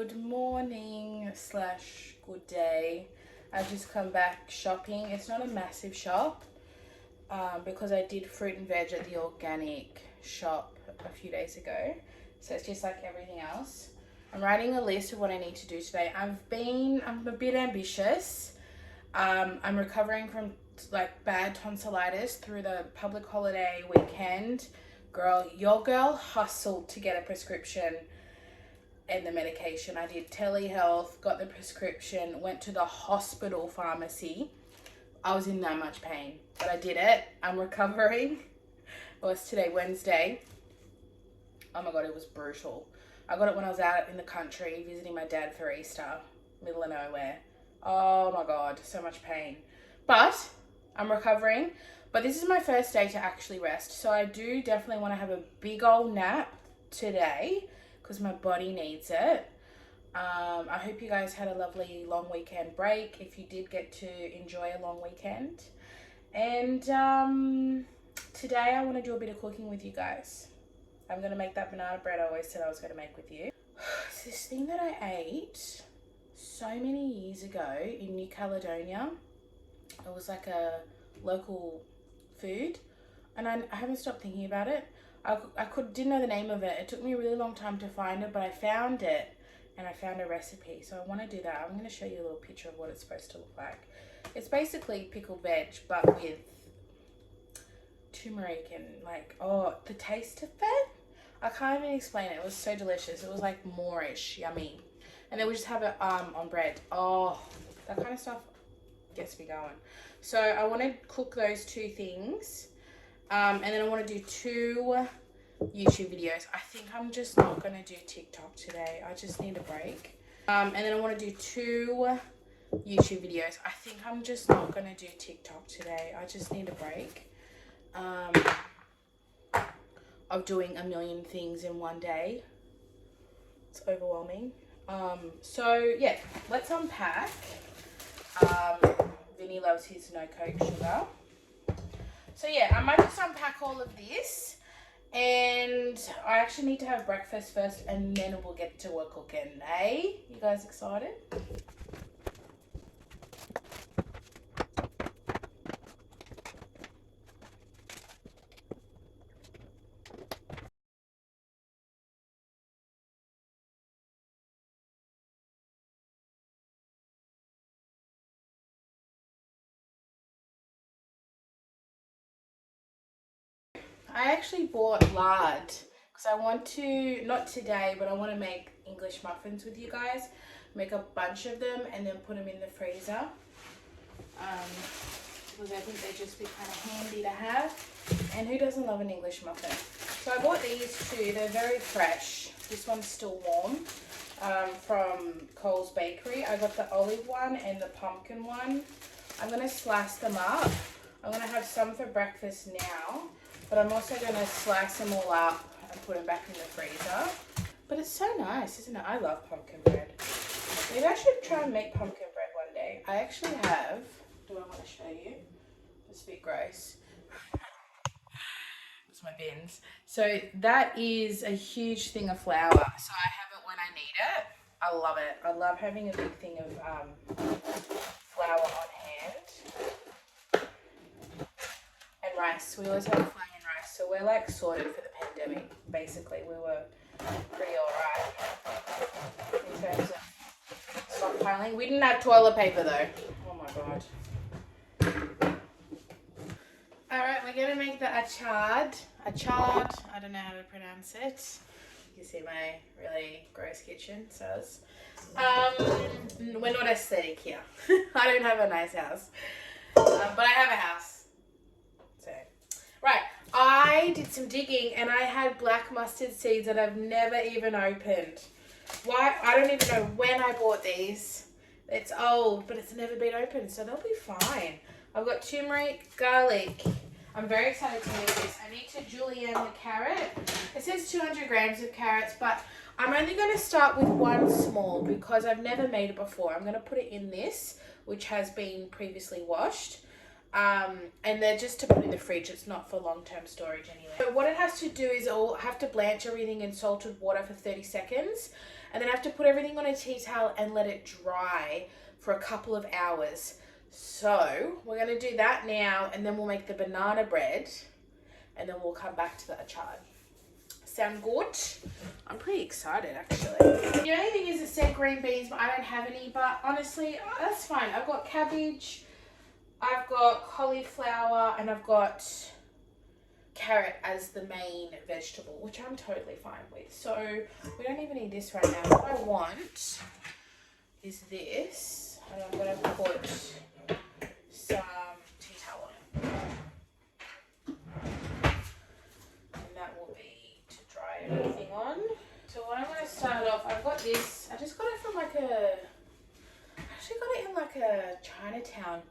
Good morning slash good day. I've just come back shopping. It's not a massive shop because I did fruit and veg at the organic shop a few days ago. So it's just like everything else. I'm writing a list of what I need to do today. I'm a bit ambitious. I'm recovering from like bad tonsillitis through the public holiday weekend. Your girl hustled to get a prescription and the medication. I did telehealth, got the prescription, went to the hospital pharmacy. I was in that much pain, but I did it. I'm recovering. Well, it's today, Wednesday. Oh my God, it was brutal. I got it when I was out in the country visiting my dad for Easter, middle of nowhere. Oh my God, so much pain. But I'm recovering. But this is my first day to actually rest. So I do definitely want to have a big old nap today because my body needs it. I hope you guys had a lovely long weekend break if you did get to enjoy a long weekend. And today I want to do a bit of cooking with you guys. I'm going to make that banana bread I always said I was going to make with you. It's this thing that I ate so many years ago in New Caledonia. It was like a local food and I haven't stopped thinking about it. I didn't know the name of it. It took me a really long time to find it, but I found it and I found a recipe. So I want to do that. I'm going to show you a little picture of what it's supposed to look like. It's basically pickled veg, but with turmeric and like, oh, the taste of it. I can't even explain it. It was so delicious. It was like Moorish, yummy. And then we just have it on bread. Oh, that kind of stuff gets me going. So I want to cook those two things. And then I want to do 2 YouTube videos. I think I'm just not going to do TikTok today. I just need a break. And then I want to do 2 YouTube videos. I think I'm just not going to do TikTok today. I just need a break. Of doing a million things in one day. It's overwhelming. So yeah, let's unpack. Vinny loves his no Coke sugar. So yeah, I might just unpack all of this and I actually need to have breakfast first and then we'll get to work cooking. Hey, you guys excited? I actually bought lard because I want to, not today, but I want to make English muffins with you guys. Make a bunch of them and then put them in the freezer. Because I think they'd just be kind of handy to have. And who doesn't love an English muffin? So I bought these 2. They're very fresh. This one's still warm from Coles Bakery. I got the olive one and the pumpkin one. I'm going to slice them up. I'm going to have some for breakfast now. But I'm also going to slice them all up and put them back in the freezer. But it's so nice, isn't it? I love pumpkin bread. Maybe I should try and make pumpkin bread one day. I actually have, do I want to show you? It's a bit gross. It's my bins. So that is a huge thing of flour. So I have it when I need it. I love it. I love having a big thing of flour on hand. And rice. We always have flour. So we're like sorted for the pandemic, basically. We were pretty alright in terms of stockpiling. We didn't have toilet paper though. Oh my God. Alright, we're going to make the achard. Achard, I don't know how to pronounce it. You can see my really gross kitchen, says. We're not aesthetic here. I don't have a nice house. But I have a house. So, right. I did some digging and I had black mustard seeds that I've never even opened. Why? I don't even know when I bought these. It's old, but it's never been opened, so they'll be fine. I've got turmeric, garlic. I'm very excited to make this. I need to julienne the carrot. It says 200 grams of carrots, but I'm only going to start with 1 small because I've never made it before. I'm going to put it in this, which has been previously washed. And they're just to put in the fridge. It's not for long-term storage anyway. So what it has to do is have to blanch everything in salted water for 30 seconds. and then I have to put everything on a tea towel and let it dry for a couple of hours. So we're going to do that now, and then we'll make the banana bread, and then we'll come back to the achar. Sound good? I'm pretty excited, actually. The only thing is it said green beans, but I don't have any. But honestly, that's fine. I've got cabbage, I've got cauliflower, and I've got carrot as the main vegetable, which I'm totally fine with. So we don't even need this right now. What I want is this, and I'm going to put some tea towel on it. And that will be to dry everything on. So what I'm going to start off, I've got this, I just got it from like a, I actually got it in like a Chinatown,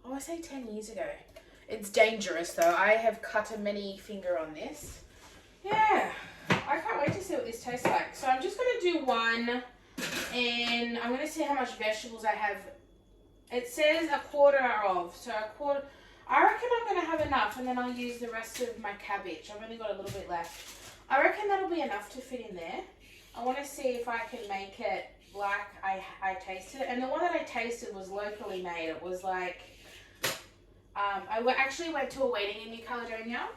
I want to say 10 years ago. It's dangerous though. I have cut a mini finger on this. Yeah, I can't wait to see what this tastes like. So I'm just going to do one, and I'm going to see how much vegetables I have. It says a quarter of, so a quarter. I reckon I'm going to have enough, and then I'll use the rest of my cabbage. I've only got a little bit left. I reckon that'll be enough to fit in there. I want to see if I can make it like I tasted it. And the one that I tasted was locally made. It was like, I actually went to a wedding in New Caledonia.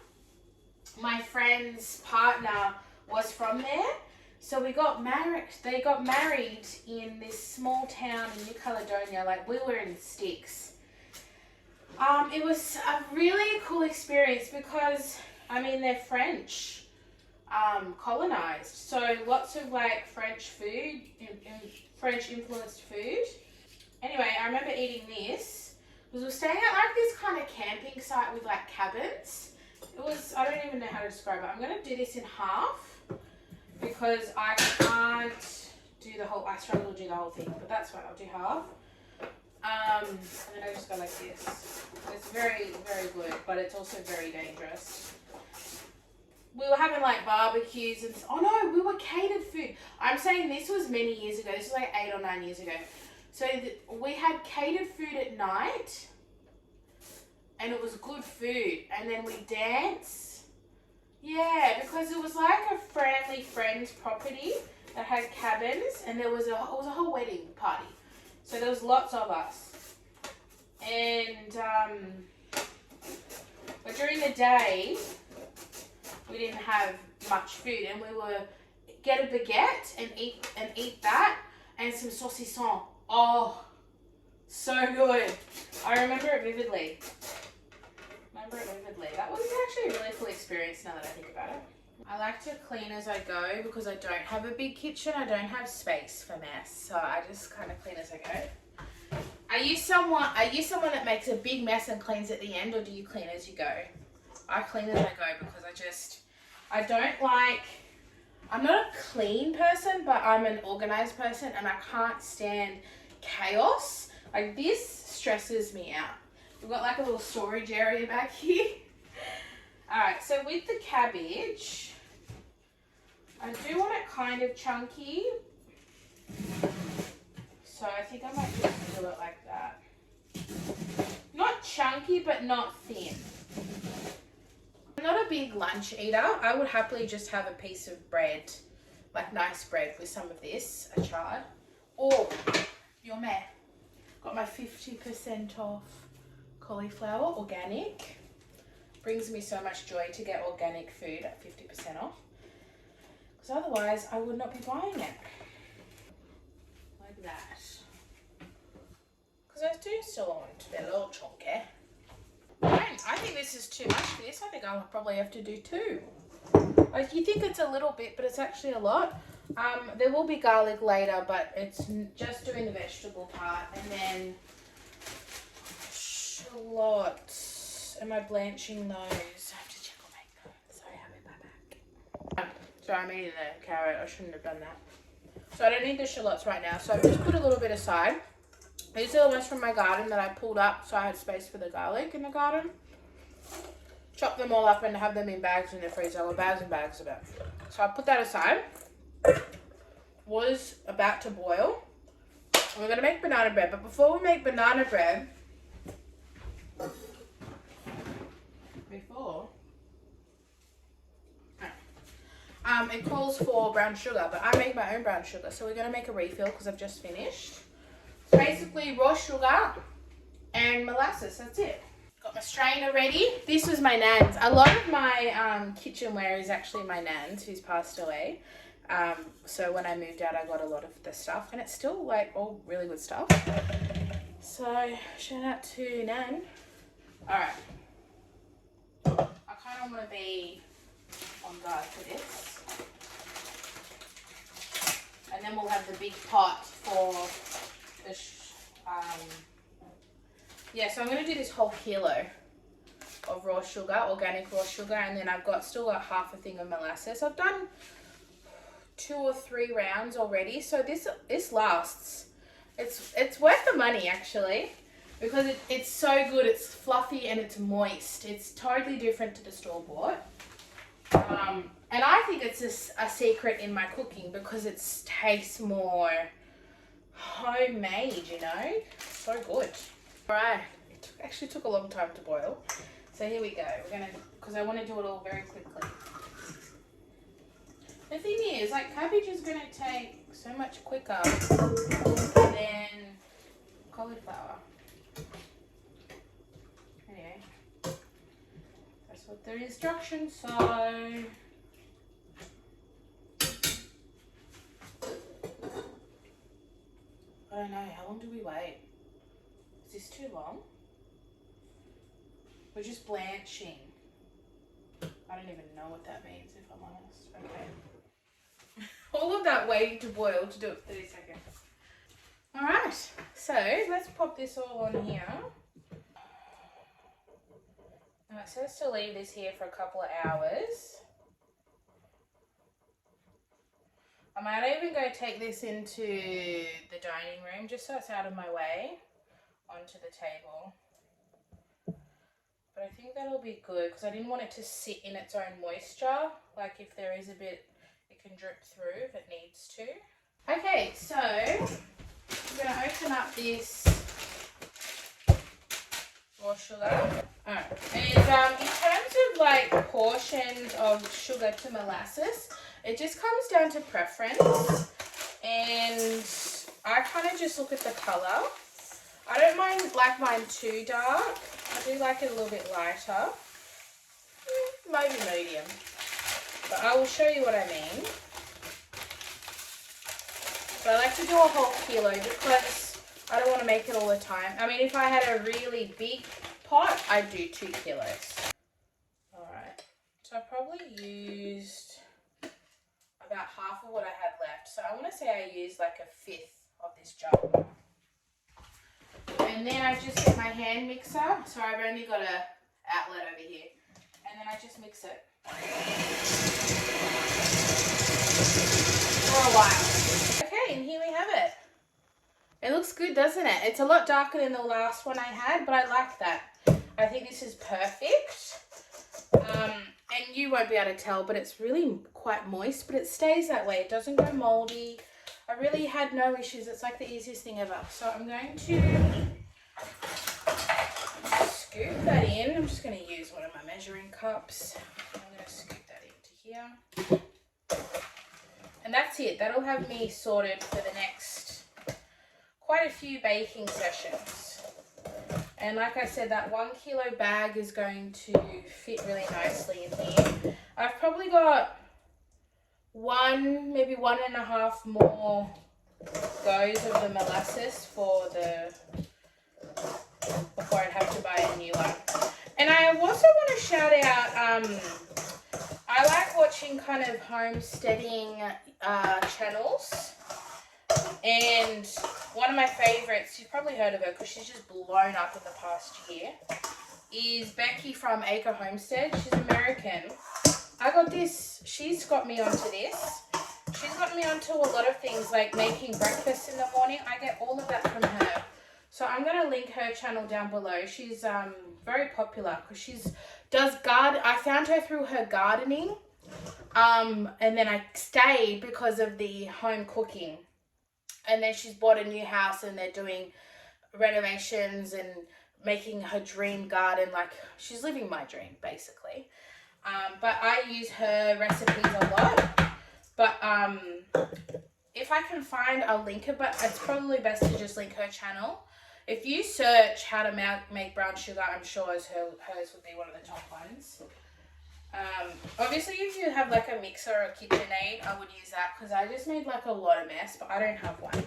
My friend's partner was from there. So we got married. They got married in this small town in New Caledonia. Like, we were in sticks. It was a really cool experience because, I mean, they're French, colonized. So lots of like French food, French influenced food. Anyway, I remember eating this because we were staying at like this kind of camping site with like cabins. It was, I don't even know how to describe it. I'm going to do this in half because I can't do the whole, I struggle to do the whole thing, but that's fine, I'll do half. And then I just go like this. It's very, very good, but it's also very dangerous. We were having like barbecues and, oh no, we were catered food. I'm saying this was many years ago. This was like 8 or 9 years ago. So we had catered food at night, and it was good food. And then we dance. Yeah, because it was like a family friend's property that had cabins, and it was a whole wedding party. So there was lots of us. And but during the day, we didn't have much food, and we were get a baguette and eat that, and some saucisson. Oh, so good. I remember it vividly. That was actually a really cool experience now that I think about it. I like to clean as I go because I don't have a big kitchen. I don't have space for mess, so I just kind of clean as I go. Are you someone that makes a big mess and cleans at the end, or do you clean as you go? I clean as I go because I don't like, I'm not a clean person, but I'm an organized person, and I can't stand chaos. Like, this stresses me out. We've got like a little storage area back here. Alright, so with the cabbage, I do want it kind of chunky. So I think I might just do it like that. Not chunky, but not thin. I'm not a big lunch eater. I would happily just have a piece of bread, like nice bread with some of this, achar. Or, your man, got my 50% off cauliflower, organic. Brings me so much joy to get organic food at 50% off. Because otherwise, I would not be buying it. Like that. Because I do still want a little chunky. I think this is too much for this. I think I'll probably have to do 2. Like, you think it's a little bit, but it's actually a lot. There will be garlic later, but it's just doing the vegetable part. And then shallots. Am I blanching those? I have to check on my phone. Sorry, I'll be right back. Sorry, I'm eating the carrot. I shouldn't have done that. So I don't need the shallots right now. So I've just put a little bit aside. These are the ones from my garden that I pulled up so I had space for the garlic in the garden. Chop them all up and have them in bags in the freezer. Or bags and bags of it. So I put that aside. Was about to boil. And we're going to make banana bread. But before we make banana bread, It calls for brown sugar, but I make my own brown sugar, so we're going to make a refill because I've just finished. Basically raw sugar and molasses, that's it. Got my strainer ready. This was my nan's. A lot of my kitchenware is actually my nan's, who's passed away. So when I moved out, I got a lot of the stuff, and it's still like all really good stuff. So shout out to Nan. All right. I kind of want to be on guard for this. And then we'll have the big pot for the, yeah, so I'm going to do this whole kilo of raw sugar, organic raw sugar, and then I've still got half a thing of molasses. I've done 2 or 3 rounds already, so this lasts. It's worth the money actually, because it's so good. It's fluffy and it's moist. It's totally different to the store-bought. And I think it's a secret in my cooking because it tastes more homemade, you know? So good. Alright, it actually took a long time to boil. So here we go. We're gonna, because I want to do it all very quickly. The thing is, like, cabbage is gonna take so much quicker than cauliflower. Anyway, that's what the instructions say. I don't know, how long do we wait? Is this too long? We're just blanching. I don't even know what that means, if I'm honest. Okay. All of that waiting to boil to do it 30 seconds. Alright, so let's pop this all on here. Now it says to leave this here for a couple of hours. I might even go take this into the dining room just so it's out of my way onto the table. But I think that'll be good because I didn't want it to sit in its own moisture. Like if there is a bit, it can drip through if it needs to. Okay, so I'm going to open up this raw sugar. Alright, and in terms of like portions of sugar to molasses, it just comes down to preference, and I kind of just look at the colour. I don't like mine too dark. I do like it a little bit lighter, maybe medium, but I will show you what I mean. So I like to do a whole kilo because I don't want to make it all the time. I mean, if I had a really big pot, I'd do 2 kilos. Alright, so I probably used about half of what I had left. So I want to say I used like 1/5 of this jar. And then I just get my hand mixer. So I've only got an outlet over here. And then I just mix it for a while. Okay, and here we have it. It looks good, doesn't it? It's a lot darker than the last one I had, but I like that. I think this is perfect. And you won't be able to tell, but it's really quite moist, but it stays that way. It doesn't go moldy. I really had no issues. It's like the easiest thing ever. So I'm going to scoop that in. I'm just going to use one of my measuring cups. I'm going to scoop that into here. And that's it. That'll have me sorted for the next quite a few baking sessions. And like I said, that 1 kilo bag is going to fit really nicely in here. I've probably got maybe 1.5 more goes of the molasses before I'd have to buy a new one. And I also want to shout out, I like watching kind of homesteading channels. And one of my favorites, you've probably heard of her because she's just blown up in the past year, is Becky from Acre Homestead. She's American. I got this, she's got me onto this. She's got me onto a lot of things like making breakfast in the morning. I get all of that from her. So I'm going to link her channel down below. She's very popular because I found her through her gardening. And then I stayed because of the home cooking. And then she's bought a new house and they're doing renovations and making her dream garden. Like, she's living my dream, basically. But I use her recipes a lot. But if I can find, I'll link it, but it's probably best to just link her channel. If you search how to make brown sugar, I'm sure hers would be one of the top ones. Obviously, if you have like a mixer or a KitchenAid, I would use that because I just made like a lot of mess, but I don't have one.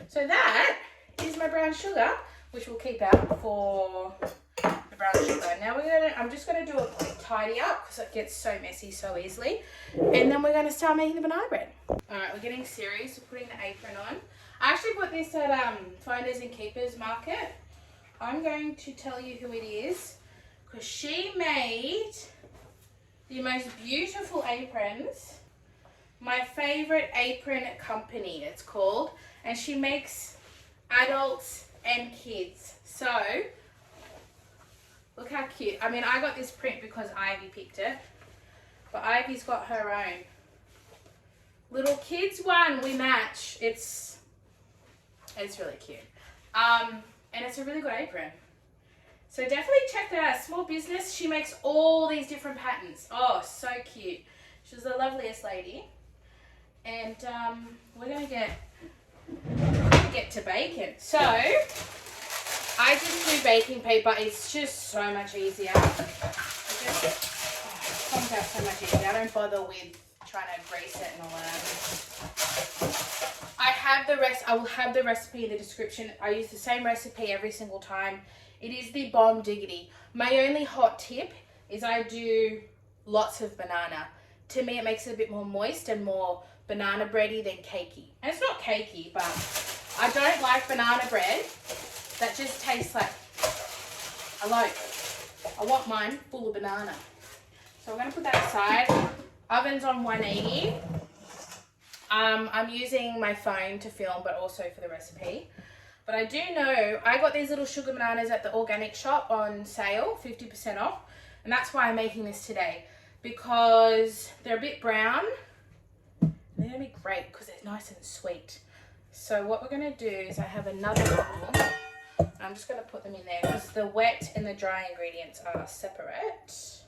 So that is my brown sugar, which we'll keep out for the brown sugar. Now I'm just gonna do a quick tidy up because it gets so messy so easily, and then we're gonna start making the banana bread. All right, we're getting serious. We're putting the apron on. I actually bought this at Finders and Keepers Market. I'm going to tell you who it is because she made the most beautiful aprons. My favorite apron company, it's called, and she makes adults and kids. So look how cute. I mean, I got this print because Ivy picked it, but Ivy's got her own. Little kids one, we match. It's really cute. And it's a really good apron. So definitely check that out. Small business. She makes all these different patterns. Oh, so cute. She's the loveliest lady. And we're gonna get to baking. So I just do baking paper. It's just so much easier. It comes out so much easier. I don't bother with trying to grease it and all that. I will have the recipe in the description. I use the same recipe every single time. It is the bomb diggity. My only hot tip is I do lots of banana. To me, it makes it a bit more moist and more banana bready than cakey. And it's not cakey, but I don't like banana bread that just tastes like a loaf. I want mine full of banana. So I'm going to put that aside. Oven's on 180. I'm using my phone to film, but also for the recipe. But I do know, I got these little sugar bananas at the organic shop on sale, 50% off. And that's why I'm making this today. Because they're a bit brown. And they're going to be great because they're nice and sweet. So what we're going to do is I have another bowl. I'm just going to put them in there because the wet and the dry ingredients are separate.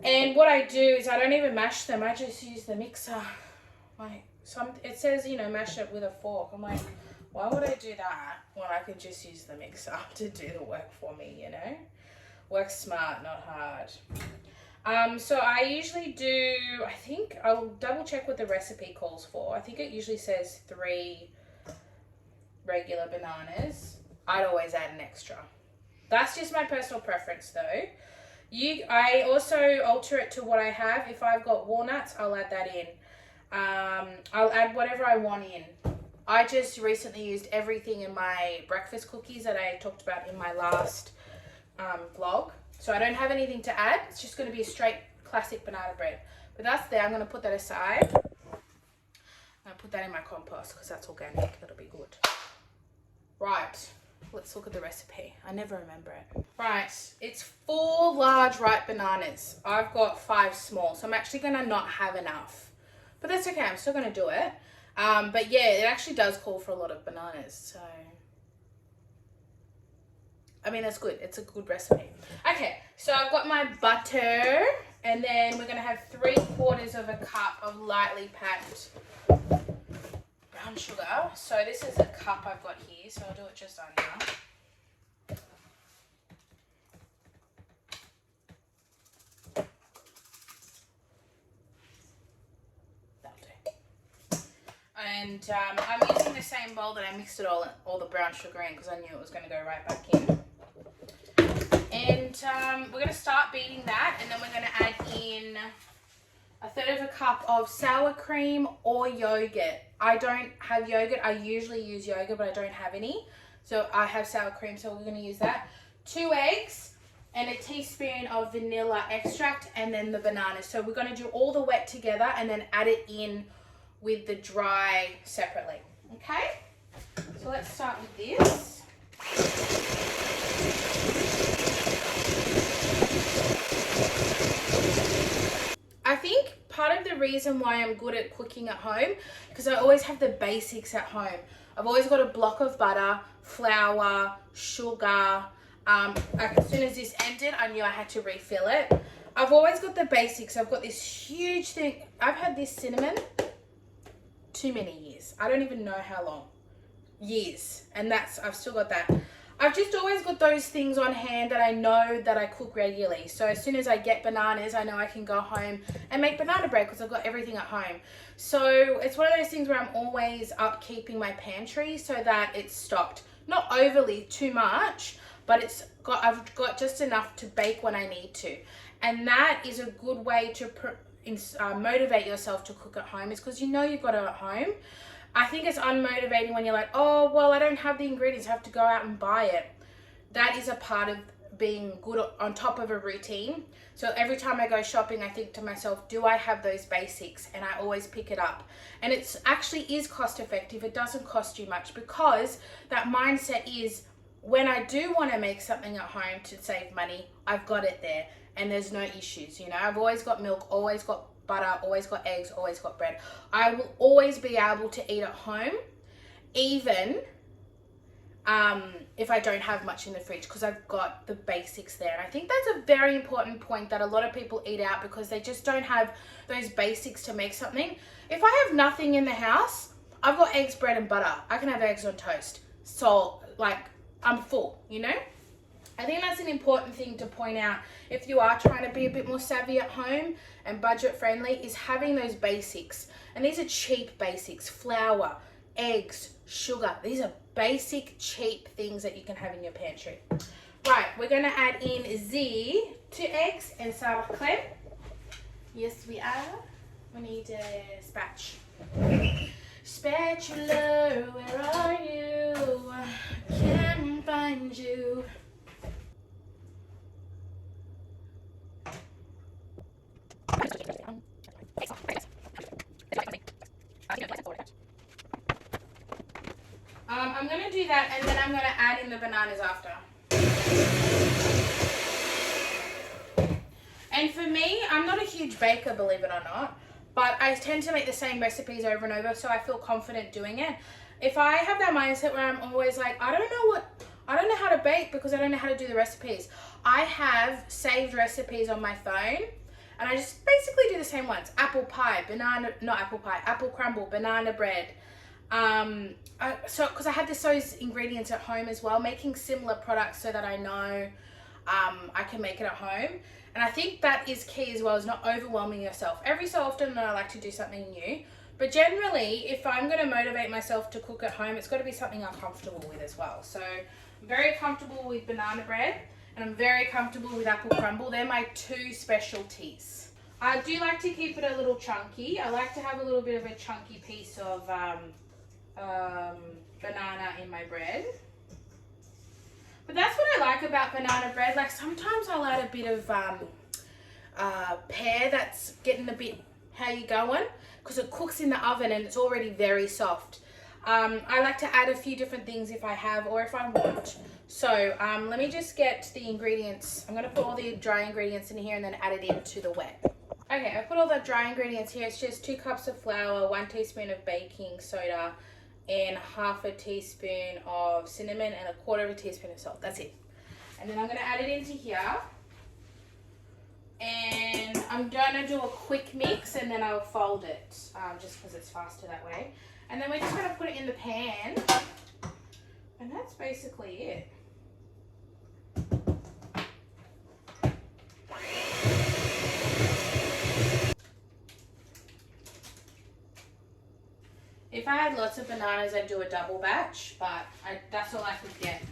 And what I do is I don't even mash them. I just use the mixer. It says, you know, mash it with a fork. I'm like, why would I do that when I could just use the mixer to do the work for me, you know? Work smart, not hard. So I usually do, I think, I'll double check what the recipe calls for. I think it usually says 3 regular bananas. I'd always add an extra. That's just my personal preference though. I also alter it to what I have. If I've got walnuts, I'll add that in. I'll add whatever I want in. I just recently used everything in my breakfast cookies that I talked about in my last vlog. So I don't have anything to add. It's just going to be a straight classic banana bread. But that's there. I'm going to put that aside. I'll put that in my compost because that's organic. It'll be good. Right. Let's look at the recipe. I never remember it. Right. It's 4 large ripe bananas. I've got 5 small. So I'm actually going to not have enough. But that's okay. I'm still going to do it. But yeah, it actually does call for a lot of bananas. So, I mean, that's good. It's a good recipe. Okay. So I've got my butter. And then we're going to have 3/4 of a cup of lightly packed brown sugar. So this is a cup I've got here. So I'll do it just under. And I'm using the same bowl that I mixed it all the brown sugar in because I knew it was going to go right back in. And we're going to start beating that, and then we're going to add in 1/3 of a cup of sour cream or yogurt. I don't have yogurt. I usually use yogurt, but I don't have any. So I have sour cream, so we're going to use that. 2 eggs and a teaspoon of vanilla extract, and then the bananas. So we're going to do all the wet together and then add it in with the dry separately. Okay? So let's start with this. I think part of the reason why I'm good at cooking at home, because I always have the basics at home. I've always got a block of butter, flour, sugar. As soon as this ended, I knew I had to refill it. I've always got the basics. I've got this huge thing. I've had this cinnamon too many years. I don't even know how long. Years. And I've still got that. I've just always got those things on hand that I know that I cook regularly. So as soon as I get bananas, I know I can go home and make banana bread because I've got everything at home. So it's one of those things where I'm always upkeeping my pantry so that it's stocked. Not overly too much, but I've got just enough to bake when I need to. And that is a good way to motivate yourself to cook at home, is because you know you've got it at home. I think it's unmotivating when you're like, oh, well, I don't have the ingredients, I have to go out and buy it. That is a part of being good on top of a routine. So every time I go shopping, I think to myself, do I have those basics? And I always pick it up. And it actually is cost effective. It doesn't cost you much, because that mindset is, when I do want to make something at home to save money, I've got it there and there's no issues. You know, I've always got milk, always got butter, always got eggs, always got bread. I will always be able to eat at home, even if I don't have much in the fridge, because I've got the basics there. And I think that's a very important point, that a lot of people eat out because they just don't have those basics to make something. If I have nothing in the house, I've got eggs, bread and butter. I can have eggs on toast. So like, I'm full, you know? I think that's an important thing to point out if you are trying to be a bit more savvy at home and budget friendly, is having those basics. And these are cheap basics: flour, eggs, sugar. These are basic, cheap things that you can have in your pantry. Right, we're going to add in the 2 eggs and sour cream. Yes, we are. We need a spatch. Spatula, where are you? I can't find you. I'm going to do that, and then I'm going to add in the bananas after. And for me, I'm not a huge baker, believe it or not, but I tend to make the same recipes over and over, so I feel confident doing it. If I have that mindset where I'm always like, I don't know how to bake because I don't know how to do the recipes, I have saved recipes on my phone, and I just basically do the same ones. Apple crumble, banana bread. Because I have those ingredients at home as well, making similar products so that I know I can make it at home. And I think that is key as well, is not overwhelming yourself. Every so often I like to do something new, but generally if I'm going to motivate myself to cook at home, it's got to be something I'm comfortable with as well. So I'm very comfortable with banana bread, and I'm very comfortable with apple crumble. They're my 2 specialties. I do like to keep it a little chunky. I like to have a little bit of a chunky piece of banana in my bread. But that's what I like about banana bread. Like, sometimes I'll add a bit of pear that's getting a bit, how you going? Because it cooks in the oven and it's already very soft. I like to add a few different things if I have or if I want. So let me just get the ingredients. I'm going to put all the dry ingredients in here and then add it into the wet. Okay, I put all the dry ingredients here. It's just 2 cups of flour, 1 teaspoon of baking soda, and half a teaspoon of cinnamon and 1/4 teaspoon of salt. That's it. And then I'm going to add it into here. And I'm going to do a quick mix and then I'll fold it, just because it's faster that way. And then we're just going to put it in the pan. And that's basically it. If I had lots of bananas, I'd do a double batch, but that's all I could get.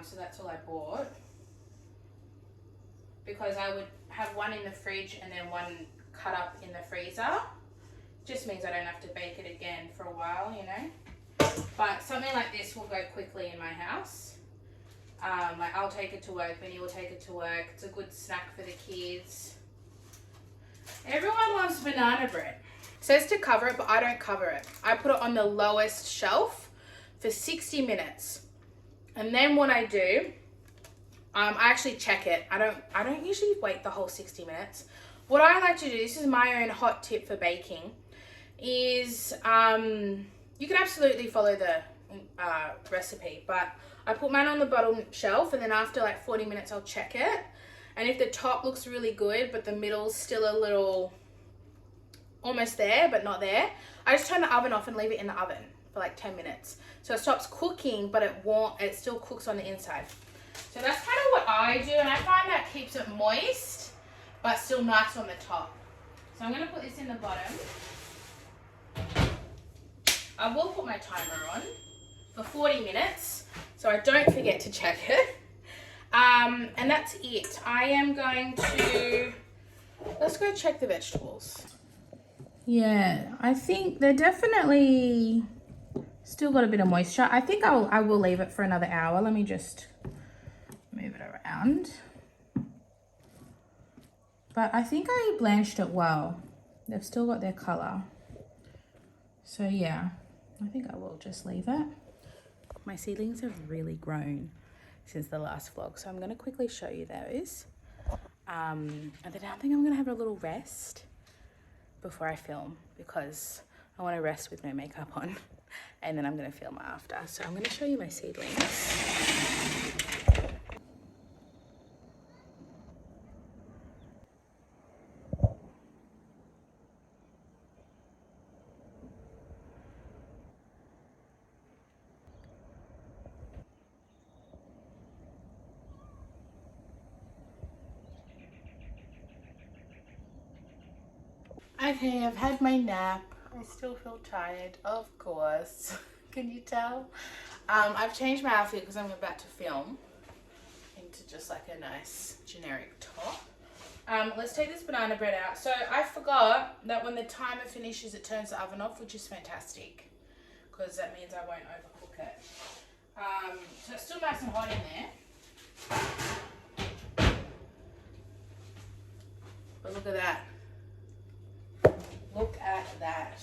So that's all I bought. Because I would have one in the fridge and then one cut up in the freezer. Just means I don't have to bake it again for a while, you know. But something like this will go quickly in my house. Like, I'll take it to work, Vinny will take it to work. It's a good snack for the kids. Everyone loves banana bread. It says to cover it, but I don't cover it. I put it on the lowest shelf for 60 minutes. And then what I do, I actually check it. I don't usually wait the whole 60 minutes. What I like to do, this is my own hot tip for baking, is you can absolutely follow the recipe, but I put mine on the bottom shelf, and then after like 40 minutes I'll check it. And if the top looks really good, but the middle's still a little almost there, but not there, I just turn the oven off and leave it in the oven for like 10 minutes. So it stops cooking, but it still cooks on the inside. So that's kind of what I do, and I find that keeps it moist, but still nice on the top. So I'm going to put this in the bottom. I will put my timer on for 40 minutes, so I don't forget to check it. And that's it. I am going to, let's go check the vegetables. Yeah, I think they're definitely still got a bit of moisture. I think I will leave it for another hour. Let me just move it around. But I think I blanched it well. They've still got their color. So yeah, I think I will just leave it. My seedlings have really grown since the last vlog, so I'm going to quickly show you those. And then I think I'm going to have a little rest before I film, because I want to rest with no makeup on, and then I'm going to film after. So I'm going to show you my seedlings. Okay, I've had my nap. I still feel tired, of course. Can you tell? I've changed my outfit because I'm about to film into just like a nice generic top. Let's take this banana bread out. So I forgot that when the timer finishes, it turns the oven off, which is fantastic, because that means I won't overcook it. So it's still nice and hot in there. But look at that. Look at that.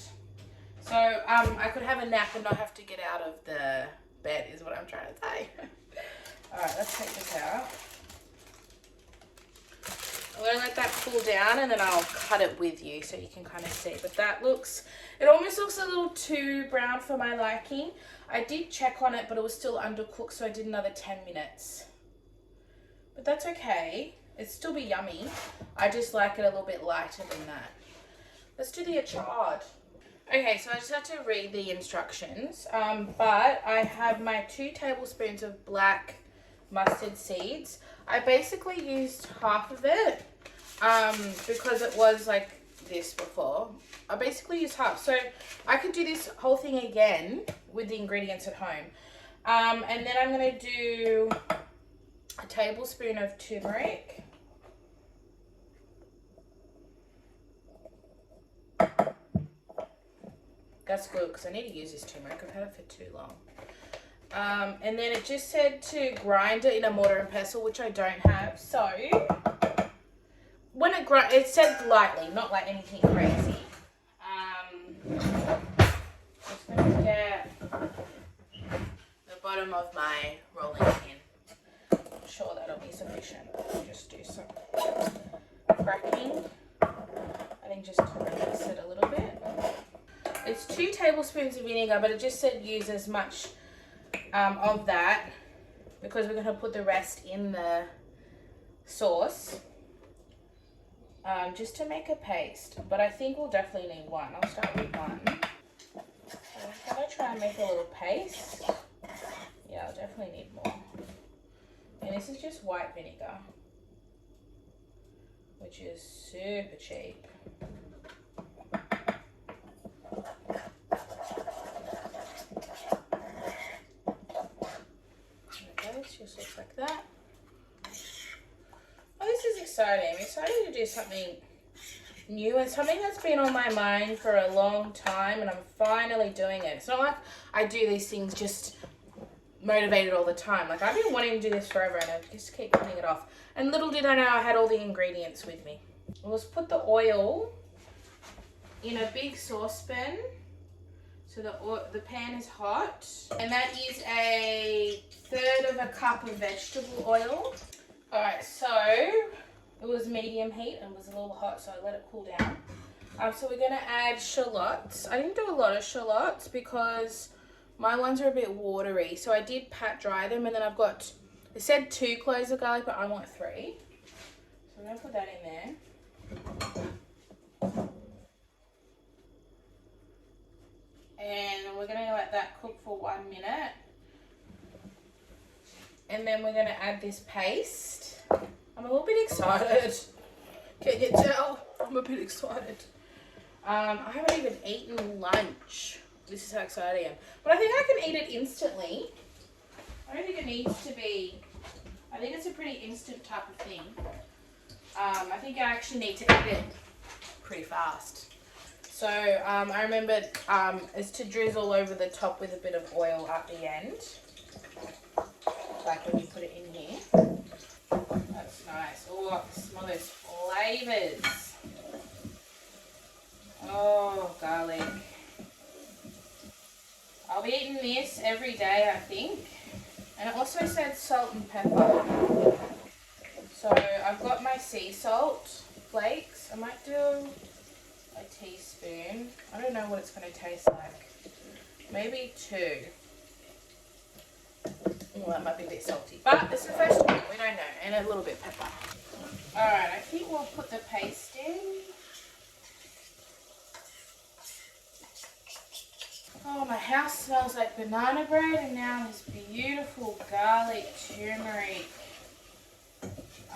So I could have a nap and not have to get out of the bed, is what I'm trying to say. Alright, let's take this out. I'm going to let that cool down, and then I'll cut it with you so you can kind of see. But that looks, it almost looks a little too brown for my liking. I did check on it, but it was still undercooked, so I did another 10 minutes. But that's okay. It'd still be yummy. I just like it a little bit lighter than that. Let's do the achard. Okay, so I just have to read the instructions, but I have my 2 tablespoons of black mustard seeds. I basically used half of it because it was like this before. I basically used half, so I could do this whole thing again with the ingredients at home. And then I'm going to do a tablespoon of turmeric. That's good, because I need to use this turmeric. I've had it for too long. And then it just said to grind it in a mortar and pestle, which I don't have. So when it said lightly, not like anything crazy. Just going to get the bottom of my rolling pin. I'm sure that'll be sufficient. I'll just do some cracking. I think just to mix it a little bit. It's 2 tablespoons of vinegar, but it just said use as much of that, because we're going to put the rest in the sauce, just to make a paste. But I think we'll definitely need 1. I'll start with 1. I'm going to try and make a little paste. Yeah, I'll definitely need more. And this is just white vinegar, which is super cheap. Just looks like that. Oh, this is exciting. I'm excited to do something new and something that's been on my mind for a long time, and I'm finally doing it. It's not like I do these things just motivated all the time. Like, I've been wanting to do this forever, and I just keep putting it off. And little did I know I had all the ingredients with me. Let's put the oil in a big saucepan. So the pan is hot, and that is a 1/3 of a cup of vegetable oil. All right, so it was medium heat and was a little hot, so I let it cool down. So we're gonna add shallots. I didn't do a lot of shallots because my ones are a bit watery, so I did pat dry them, and then I've got, it said 2 cloves of garlic, but I want 3. I'm going to put that in there. And we're going to let that cook for 1 minute. And then we're going to add this paste. I'm a little bit excited. Can you tell? I'm a bit excited. I haven't even eaten lunch. This is how excited I am. But I think I can eat it instantly. I don't think it needs to be... I think it's a pretty instant type of thing. I think I actually need to eat it pretty fast. So I remembered is to drizzle over the top with a bit of oil at the end. Like when you put it in here. That's nice. Oh, I can smell those flavours. Oh, garlic. I'll be eating this every day, I think. And it also said salt and pepper. So I've got my sea salt flakes. I might do a teaspoon. I don't know what it's going to taste like. Maybe 2. Well, that might be a bit salty. But it's the first one. We don't know. And a little bit of pepper. Alright, I think we'll put the paste in. Oh, my house smells like banana bread, and now this beautiful garlic, turmeric,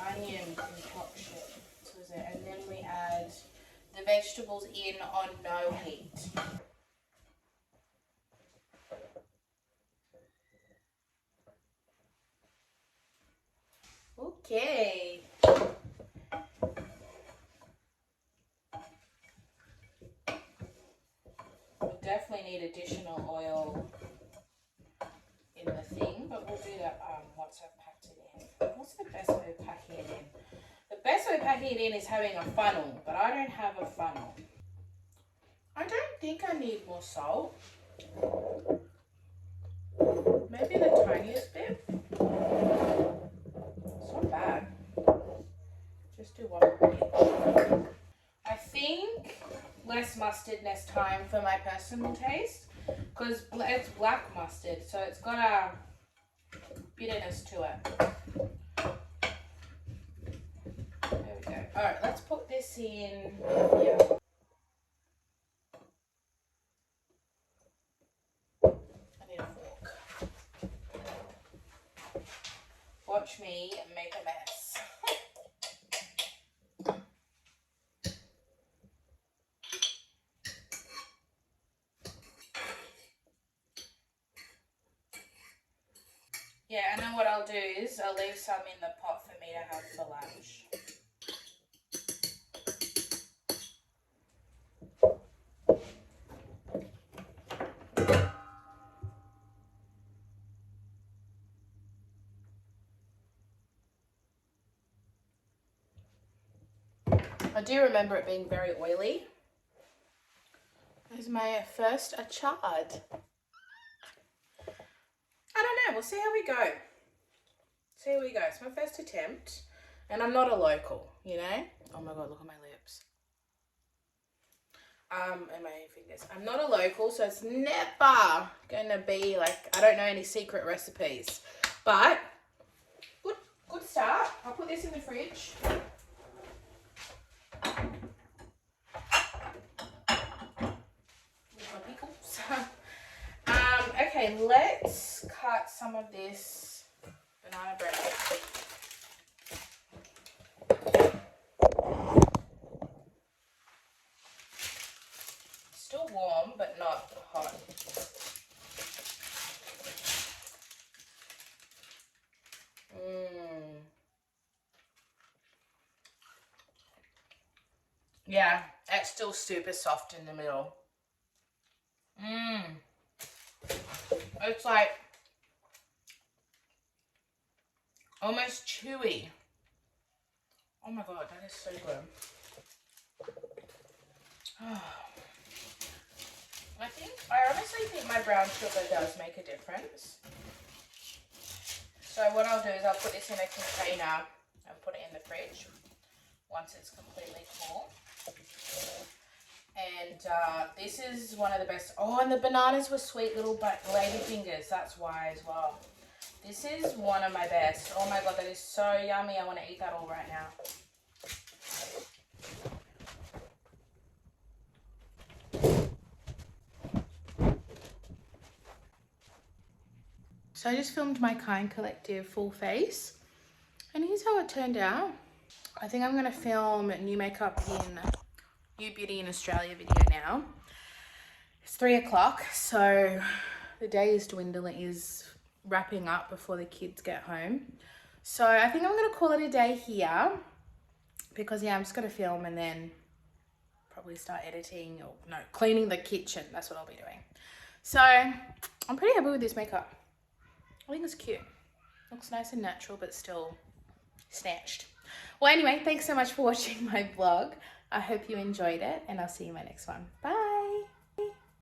onion concoction. And then we add the vegetables in on no heat. Okay. Definitely need additional oil in the thing, but we'll do that once I've packed it in. What's the best way of packing it in? The best way of packing it in is having a funnel, but I don't have a funnel. I don't think I need more salt. Maybe the tiniest bit. It's not bad. Just do 1 more. I think less mustard next time for my personal taste, because it's black mustard, so it's got a bitterness to it. There we go. Alright, let's put this in here. I need a fork. Watch me make a mess. Yeah, and then what I'll do is I'll leave some in the pot for me to have for lunch. I do remember it being very oily. This is my first achard. I don't know, we'll see how we go. See how we go. It's my first attempt. And I'm not a local, you know? Oh my god, look at my lips. And my fingers. I'm not a local, so it's never gonna be like, I don't know any secret recipes. But good start. I'll put this in the fridge. With my pickles. Okay, let's cut some of this banana bread. Still warm, but not hot. Yeah, it's still super soft in the middle. It's like almost chewy. Oh my god, that is so good. I honestly think my brown sugar does make a difference. So what I'll do is I'll put this in a container and put it in the fridge once it's completely cool. And this is one of the best. Oh, and the bananas were sweet little lady fingers. That's why as well. This is one of my best. Oh my god, that is so yummy. I want to eat that all right now. So I just filmed my Kind Collective full face. And here's how it turned out. I think I'm going to film new makeup in New Beauty in Australia video now. It's 3 o'clock, so the day is dwindling, is wrapping up before the kids get home. So I think I'm going to call it a day here because, yeah, I'm just going to film and then probably start editing or, no, cleaning the kitchen. That's what I'll be doing. So I'm pretty happy with this makeup. I think it's cute. Looks nice and natural, but still snatched. Well, anyway, thanks so much for watching my vlog. I hope you enjoyed it, and I'll see you in my next one. Bye.